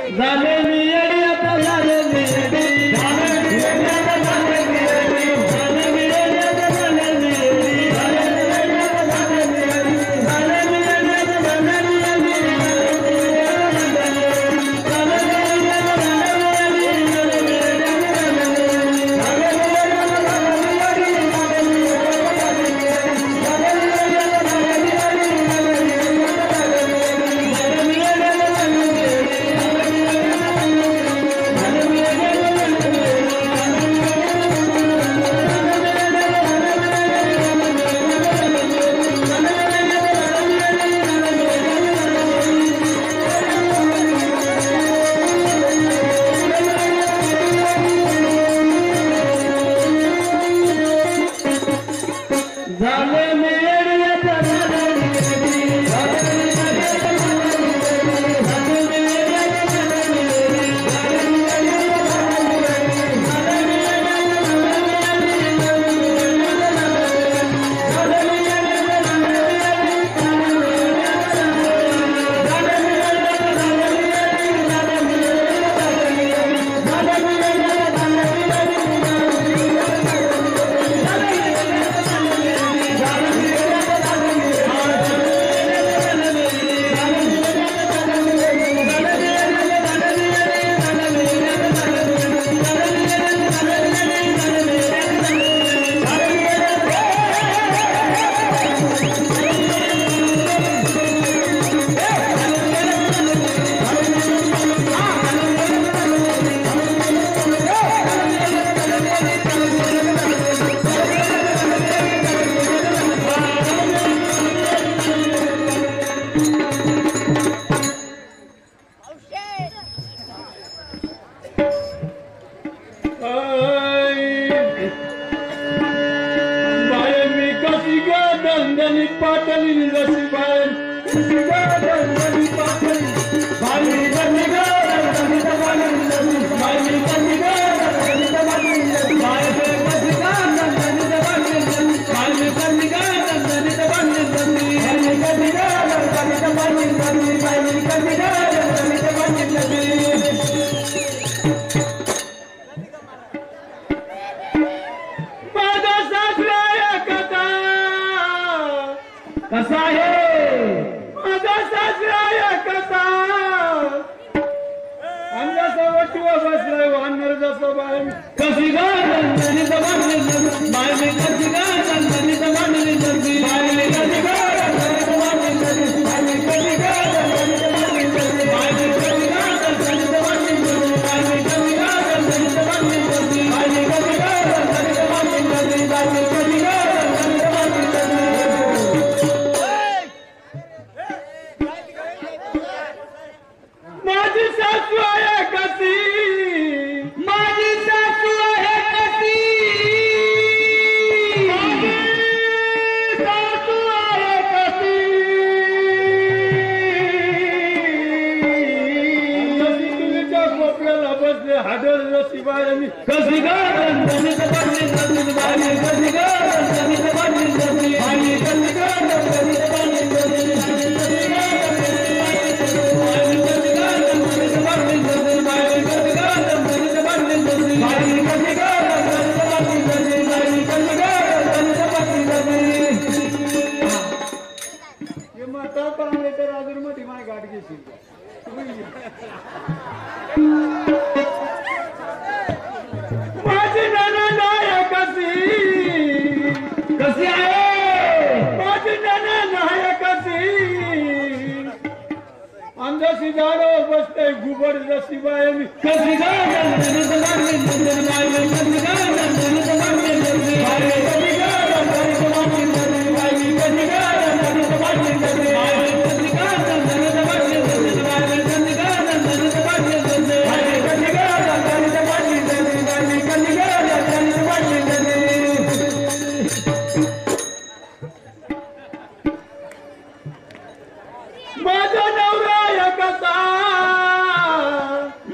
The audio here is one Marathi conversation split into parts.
झाले मी येडी आता झाले मी येडी झाले मी येडी आता झाले मी येडी झाले मी येडी आता झाले मी येडी झाले मी येडी आता झाले मी येडी झाले मी येडी आता झाले मी कसा आहे माझा सासरा कसा अंगाचा वटवा बसलाय वानर जसं बाय कशी गाणी जमानली बाय मी कशी गाणी जमानली जल्दी बाय मी कशी गाणी जमानली जल्दी बाय मी कशी गाणी जमानली जल्दी बाय मी कशी गाणी जमानली जल्दी बाय मी कशी गाणी जमानली जल्दी बाय मी कशी गाणी जमानली जल्दी बाय मी कशी गाणी जमानली जल्दी माझी सासू आहे कशी माझी सासू आहे कशी माझी सासू आहे कशी कशी तुझ्या कोपऱ्याला बसले हाडळ रसी बाळी कशी गाणी बांधली जाते बाई कशी गाणी बांधली जाते बाई कशी गाणी बांधली जाते माता पाहणे तर अजून मध्ये माय गाठ घेशील माझी नणंद आहे कशी कशी आहे माझी नणंद आहे कशी अंधाशी झाडावर बसते घुबड जशी बाय मी कशी गाणी जमानली जल्दी बाय मी कशी गाणी जमानली जल्दी बाय मी कशी गाणी जमानली जल्दी बाय मी कशी गाणी जमानली जल्दी बाय मी कशी गाणी जमानली जल्दी बाय मी कशी गाणी जमानली जल्दी बाय मी कशी गाणी जमानली जल्दी बाय मी कशी गाणी जमानली जल्दी माझा नवरा कसा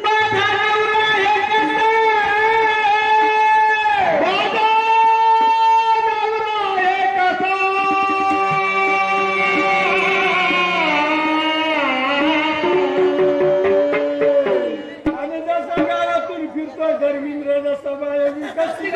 माझा नवरा कसा पुष्कर धर्मेंद्र दस्ताबाई कशी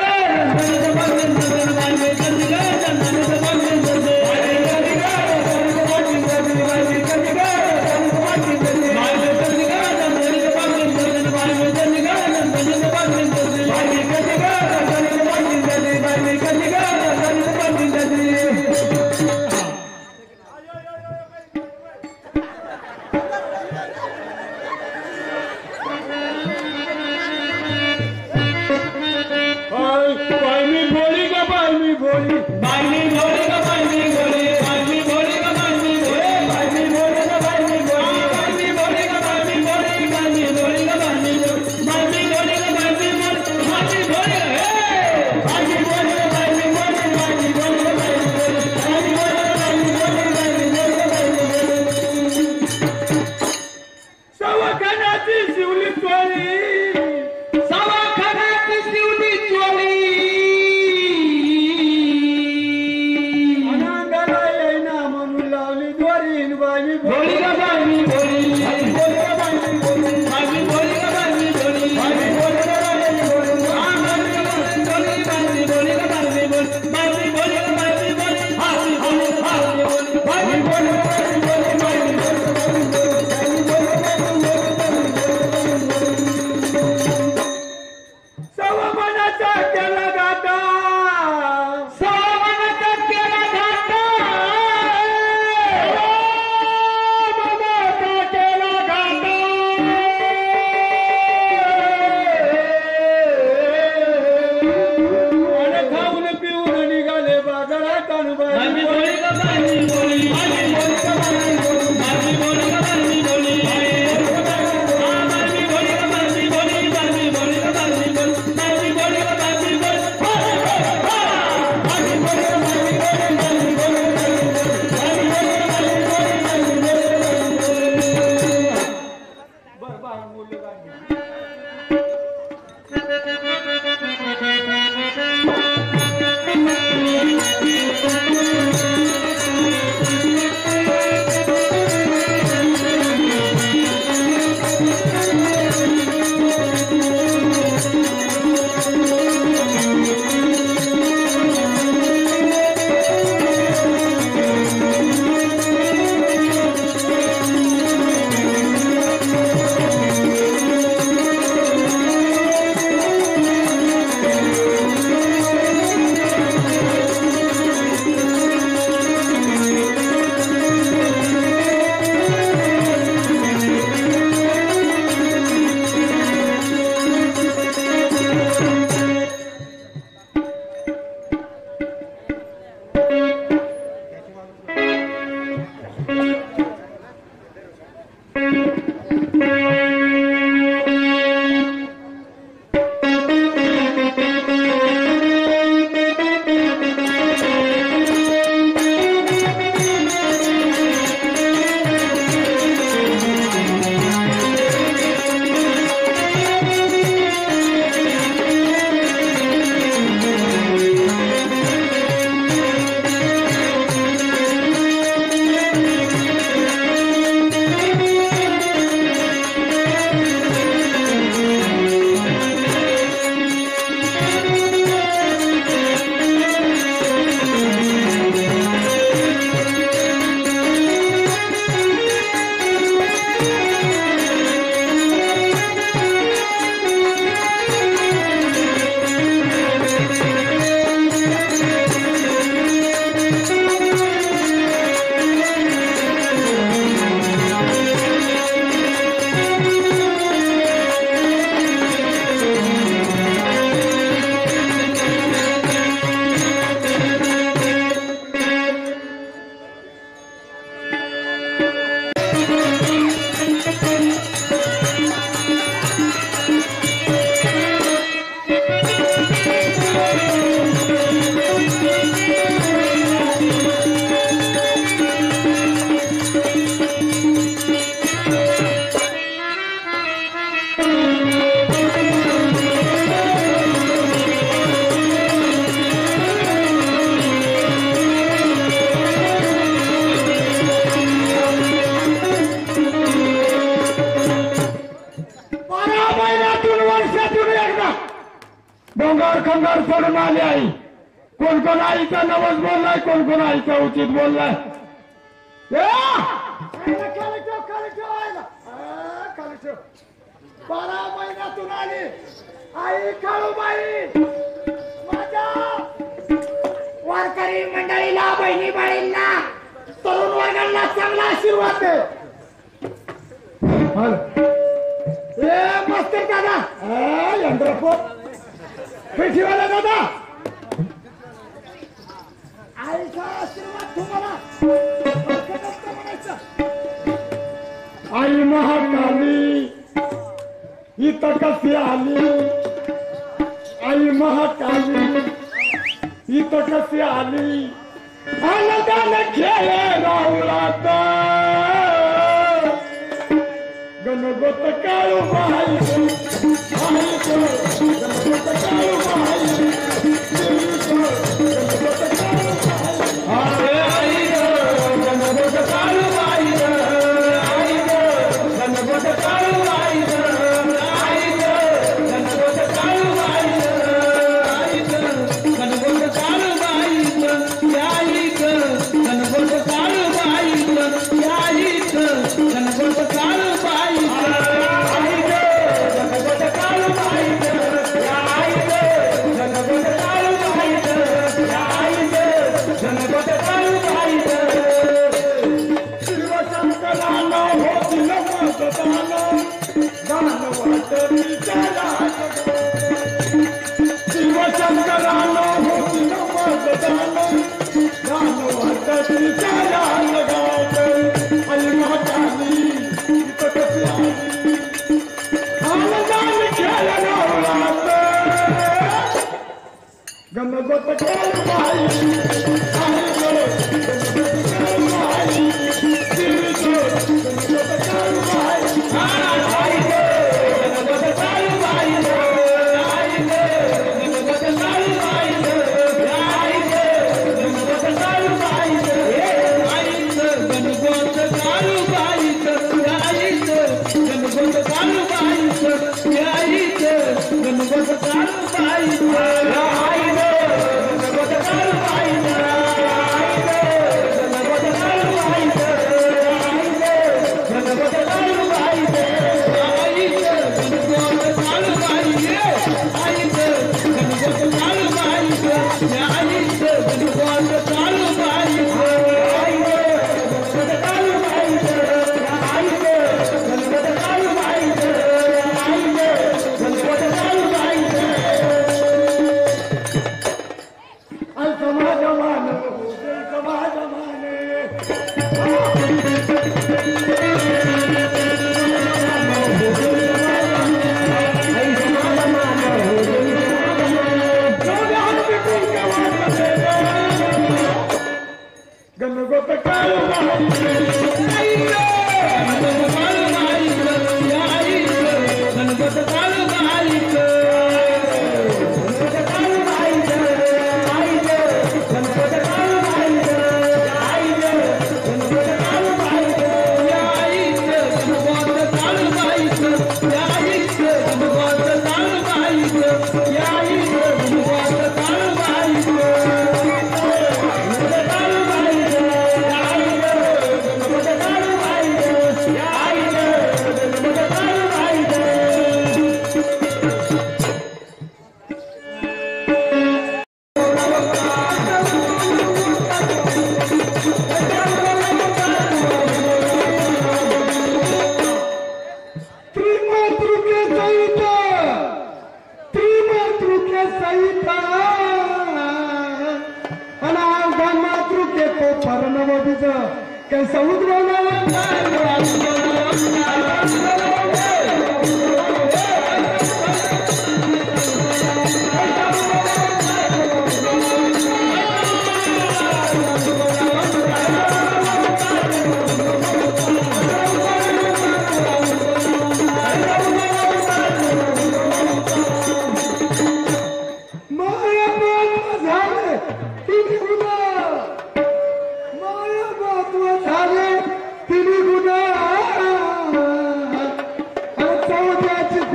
12 महिन्यातून वर्षातून एकदा डोंगर खंगार सोडून आली आई. कोण कोण आईचा नवस बोललाय, कोण कोण आईचा उचित बोललाय. खाली ठेव. 12 महिन्यातून आली आई काळूबाई. माझ्या वारकरी मंडळीला, बहिणी बाळींना, तरुण वर्गांना चांगला आशीर्वाद दे. मस्त दादा, पेठीवाला दादा, आईचा आशीर्वाद तुम्हाला म्हणायचं. आई महाकाली इथं कशी आली, आई महाकाली इथं कशी आली. आनंदाने खेळे राहुलात गणगोत काळूबाई. गणगोत काळूबाई.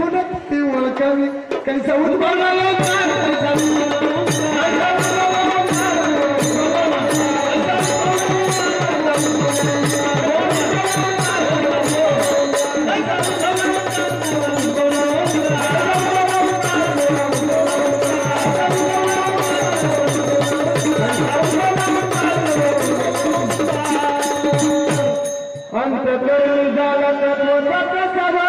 ओळखून ती ओळखावी कैसा उद्भवला अंत झाला